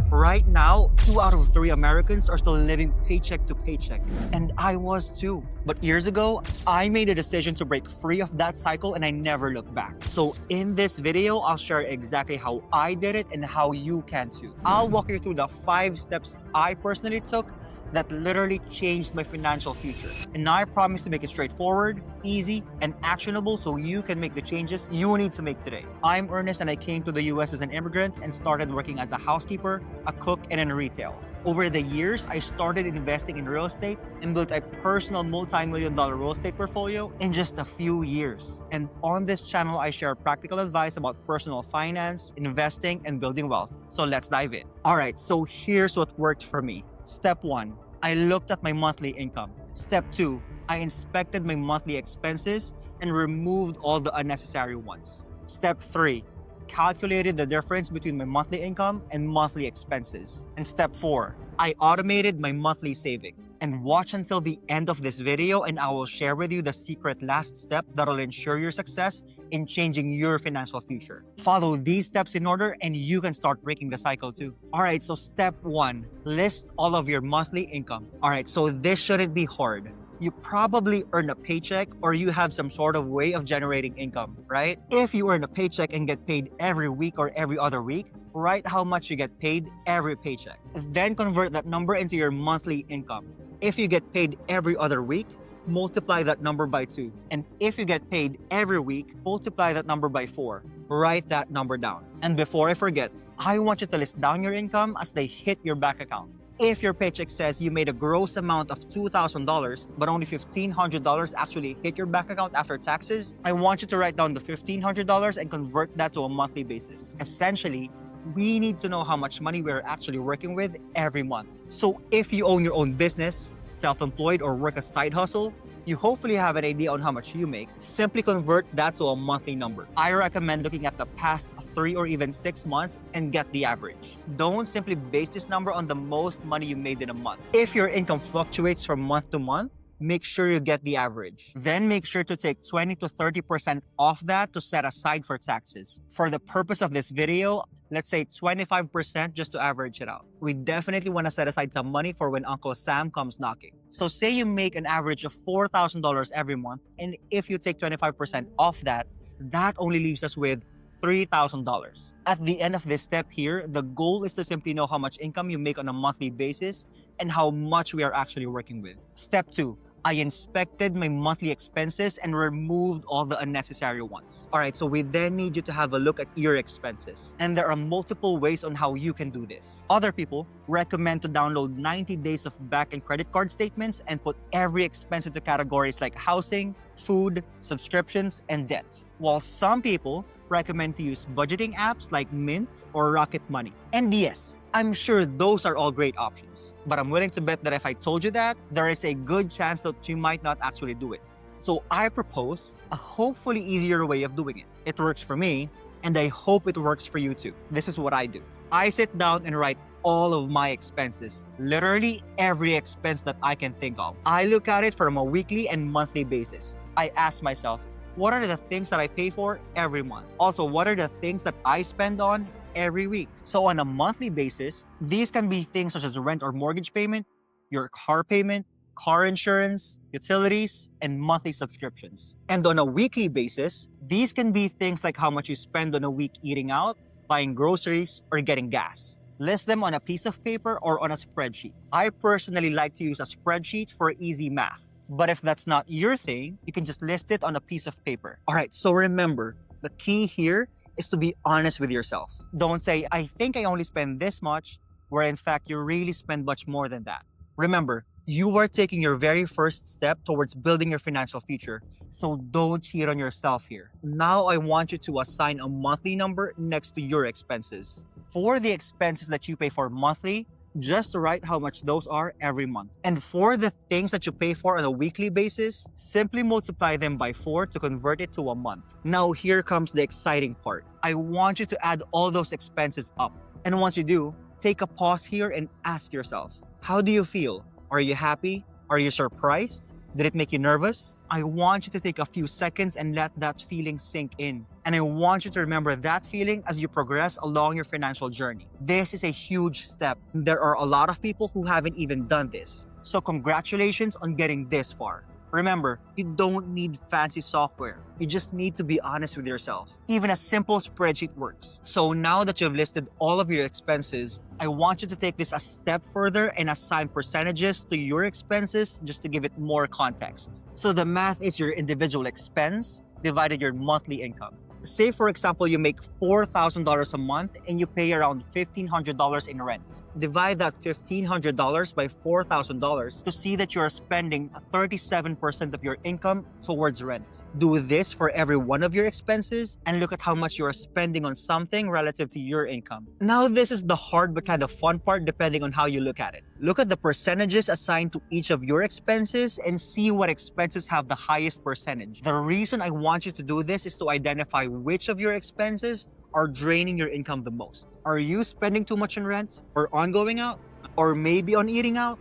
Right now, 2 out of 3 Americans are still living paycheck to paycheck. And I was too. But years ago, I made a decision to break free of that cycle and I never looked back. So in this video, I'll share exactly how I did it and how you can too. I'll walk you through the 5 steps I personally took that literally changed my financial future. And I promise to make it straightforward, easy, and actionable so you can make the changes you need to make today. I'm Ernest and I came to the US as an immigrant and started working as a housekeeper, a cook, and in retail. Over the years, I started investing in real estate and built a personal multi-million-dollar real estate portfolio in just a few years. And on this channel, I share practical advice about personal finance, investing, and building wealth. So let's dive in. All right, so here's what worked for me. Step 1, I looked at my monthly income. Step 2, I inspected my monthly expenses and removed all the unnecessary ones. Step 3, calculated the difference between my monthly income and monthly expenses. And step 4, I automated my monthly saving. And watch until the end of this video and I will share with you the secret last step that'll ensure your success in changing your financial future. Follow these steps in order and you can start breaking the cycle too. All right, so step 1, list all of your monthly income. All right, so this shouldn't be hard. You probably earn a paycheck or you have some sort of way of generating income, right? If you earn a paycheck and get paid every week or every other week, write how much you get paid every paycheck. Then convert that number into your monthly income. If you get paid every other week, multiply that number by 2. And if you get paid every week, multiply that number by 4. Write that number down. And before I forget, I want you to list down your income as they hit your bank account. If your paycheck says you made a gross amount of $2,000, but only $1,500 actually hit your bank account after taxes, I want you to write down the $1,500 and convert that to a monthly basis. Essentially, we need to know how much money we're actually working with every month. So if you own your own business, self-employed, or work a side hustle, you hopefully have an idea on how much you make. Simply convert that to a monthly number. I recommend looking at the past 3 or even 6 months and get the average. Don't simply base this number on the most money you made in a month. If your income fluctuates from month to month, make sure you get the average. Then make sure to take 20 to 30% off that to set aside for taxes. For the purpose of this video, let's say 25% just to average it out. We definitely want to set aside some money for when Uncle Sam comes knocking. So say you make an average of $4,000 every month, and if you take 25% off that, that only leaves us with $3,000. At the end of this step here, the goal is to simply know how much income you make on a monthly basis and how much we are actually working with. Step 2, I inspected my monthly expenses and removed all the unnecessary ones. All right, so we then need you to have a look at your expenses. And there are multiple ways on how you can do this. Other people recommend to download 90 days of bank and credit card statements and put every expense into categories like housing, food, subscriptions, and debt. While some people recommend to use budgeting apps like Mint or Rocket Money. And yes, I'm sure those are all great options. But I'm willing to bet that if I told you that, there is a good chance that you might not actually do it. So I propose a hopefully easier way of doing it. It works for me, and I hope it works for you too. This is what I do. I sit down and write all of my expenses, literally every expense that I can think of. I look at it from a weekly and monthly basis. I ask myself, what are the things that I pay for every month? Also, what are the things that I spend on every week? So on a monthly basis, these can be things such as rent or mortgage payment, your car payment, car insurance, utilities, and monthly subscriptions. And on a weekly basis, these can be things like how much you spend on a week eating out, buying groceries, or getting gas. List them on a piece of paper or on a spreadsheet. I personally like to use a spreadsheet for easy math. But if that's not your thing, you can just list it on a piece of paper. All right, so remember, the key here is to be honest with yourself. Don't say, I think I only spend this much, where in fact you really spend much more than that. Remember, you are taking your very first step towards building your financial future, so don't cheat on yourself here. Now I want you to assign a monthly number next to your expenses. For the expenses that you pay for monthly, just write how much those are every month. And for the things that you pay for on a weekly basis, simply multiply them by 4 to convert it to a month. Now here comes the exciting part. I want you to add all those expenses up. And once you do, take a pause here and ask yourself, how do you feel? Are you happy? Are you surprised? Did it make you nervous? I want you to take a few seconds and let that feeling sink in. And I want you to remember that feeling as you progress along your financial journey. This is a huge step. There are a lot of people who haven't even done this. So congratulations on getting this far. Remember, you don't need fancy software. You just need to be honest with yourself. Even a simple spreadsheet works. So now that you've listed all of your expenses, I want you to take this a step further and assign percentages to your expenses just to give it more context. So the math is your individual expense divided your monthly income. Say, for example, you make $4,000 a month and you pay around $1,500 in rent. Divide that $1,500 by $4,000 to see that you are spending 37% of your income towards rent. Do this for every one of your expenses and look at how much you are spending on something relative to your income. Now, this is the hard but kind of fun part depending on how you look at it. Look at the percentages assigned to each of your expenses and see what expenses have the highest percentage. The reason I want you to do this is to identify which of your expenses are draining your income the most. Are you spending too much on rent or on going out or maybe on eating out?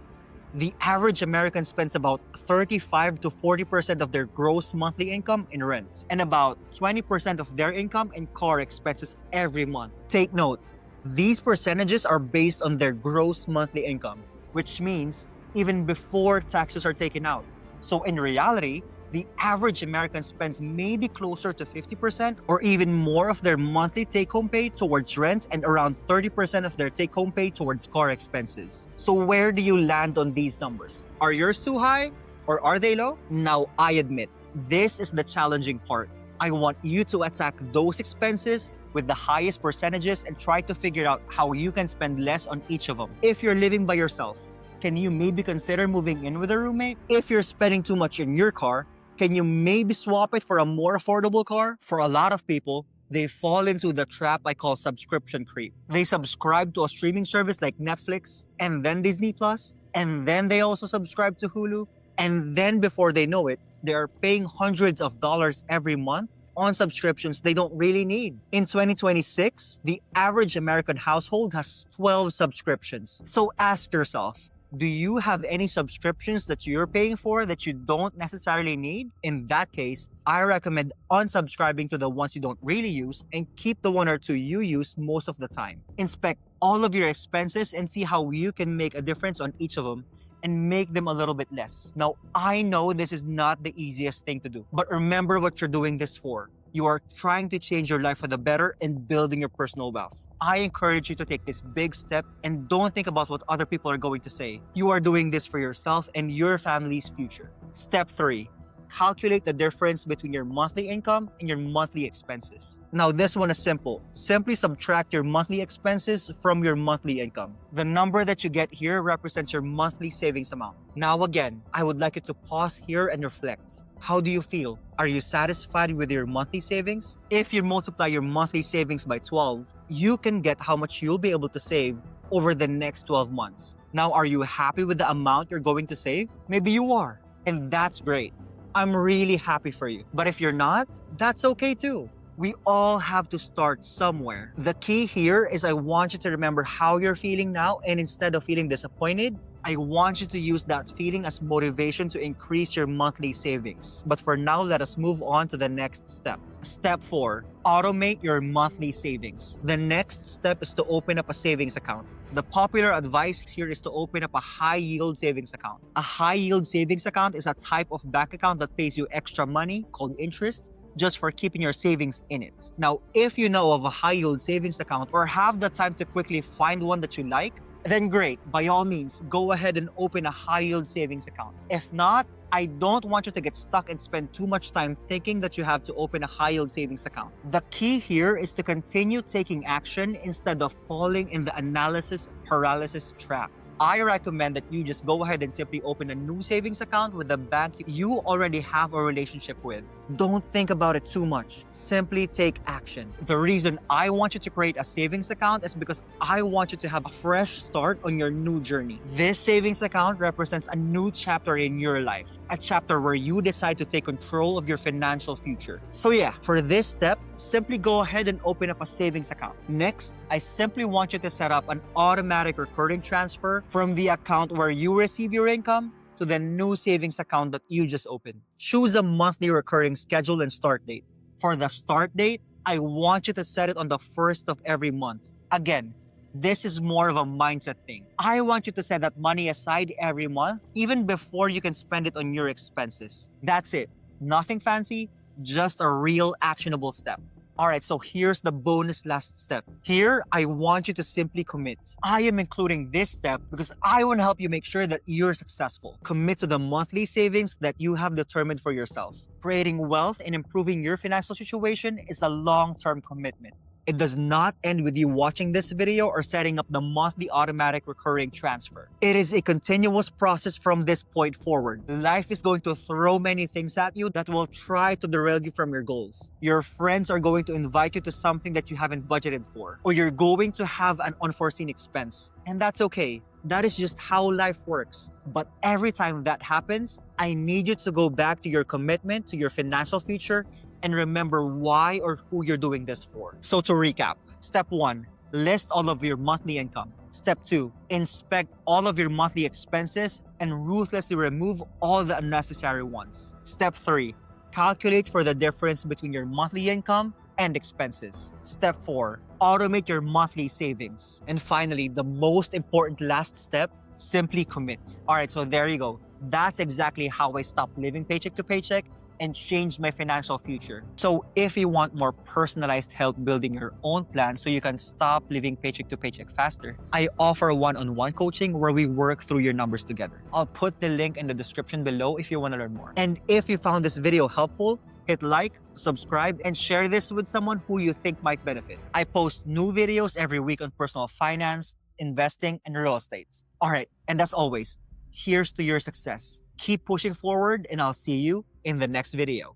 The average American spends about 35 to 40% of their gross monthly income in rent and about 20% of their income in car expenses every month. Take note, these percentages are based on their gross monthly income, which means even before taxes are taken out. So in reality, the average American spends maybe closer to 50% or even more of their monthly take-home pay towards rent and around 30% of their take-home pay towards car expenses. So where do you land on these numbers? Are yours too high or are they low? Now, I admit, this is the challenging part. I want you to attack those expenses with the highest percentages and try to figure out how you can spend less on each of them. If you're living by yourself, can you maybe consider moving in with a roommate? If you're spending too much in your car, can you maybe swap it for a more affordable car? For a lot of people, they fall into the trap I call subscription creep. They subscribe to a streaming service like Netflix, and then Disney Plus, and then they also subscribe to Hulu, and then before they know it, they are paying hundreds of dollars every month on subscriptions they don't really need. In 2026, the average American household has 12 subscriptions. So ask yourself, do you have any subscriptions that you're paying for that you don't necessarily need? In that case, I recommend unsubscribing to the ones you don't really use and keep the one or two you use most of the time. Inspect all of your expenses and see how you can make a difference on each of them and make them a little bit less. Now, I know this is not the easiest thing to do, but remember what you're doing this for. You are trying to change your life for the better and building your personal wealth. I encourage you to take this big step and don't think about what other people are going to say. You are doing this for yourself and your family's future. Step 3. Calculate the difference between your monthly income and your monthly expenses. Now, this one is simple. Simply subtract your monthly expenses from your monthly income. The number that you get here represents your monthly savings amount. Now again, I would like you to pause here and reflect. How do you feel? Are you satisfied with your monthly savings? If you multiply your monthly savings by 12, you can get how much you'll be able to save over the next 12 months. Now, are you happy with the amount you're going to save? Maybe you are, and that's great. I'm really happy for you. But if you're not, that's okay too. We all have to start somewhere. The key here is I want you to remember how you're feeling now, and instead of feeling disappointed, I want you to use that feeling as motivation to increase your monthly savings. But for now, let us move on to the next step. Step 4, automate your monthly savings. The next step is to open up a savings account. The popular advice here is to open up a high-yield savings account. A high-yield savings account is a type of bank account that pays you extra money, called interest, just for keeping your savings in it. Now, if you know of a high-yield savings account or have the time to quickly find one that you like, then great. By all means, go ahead and open a high-yield savings account. If not, I don't want you to get stuck and spend too much time thinking that you have to open a high-yield savings account. The key here is to continue taking action instead of falling in the analysis paralysis trap. I recommend that you just go ahead and simply open a new savings account with the bank you already have a relationship with. Don't think about it too much. Simply take action. The reason I want you to create a savings account is because I want you to have a fresh start on your new journey. This savings account represents a new chapter in your life, a chapter where you decide to take control of your financial future. So yeah, for this step, simply go ahead and open up a savings account. Next, I simply want you to set up an automatic recurring transfer from the account where you receive your income to the new savings account that you just opened. Choose a monthly recurring schedule and start date. For the start date, I want you to set it on the first of every month. Again, this is more of a mindset thing. I want you to set that money aside every month, even before you can spend it on your expenses. That's it. Nothing fancy, just a real actionable step. All right, so here's the bonus last step. Here, I want you to simply commit. I am including this step because I want to help you make sure that you're successful. Commit to the monthly savings that you have determined for yourself. Creating wealth and improving your financial situation is a long-term commitment. It does not end with you watching this video or setting up the monthly automatic recurring transfer. It is a continuous process from this point forward. Life is going to throw many things at you that will try to derail you from your goals. Your friends are going to invite you to something that you haven't budgeted for, or you're going to have an unforeseen expense. And that's okay. That is just how life works. But every time that happens, I need you to go back to your commitment to your financial future and remember why or who you're doing this for. So to recap, step 1, list all of your monthly income. Step 2, inspect all of your monthly expenses and ruthlessly remove all the unnecessary ones. Step 3, calculate for the difference between your monthly income and expenses. Step 4, automate your monthly savings. And finally, the most important last step, simply commit. All right, so there you go. That's exactly how I stopped living paycheck to paycheck and change my financial future. So if you want more personalized help building your own plan so you can stop living paycheck to paycheck faster, I offer one-on-one coaching where we work through your numbers together. I'll put the link in the description below if you want to learn more. And if you found this video helpful, hit like, subscribe, and share this with someone who you think might benefit. I post new videos every week on personal finance, investing, and real estate. All right, and as always, here's to your success. Keep pushing forward, and I'll see you in the next video.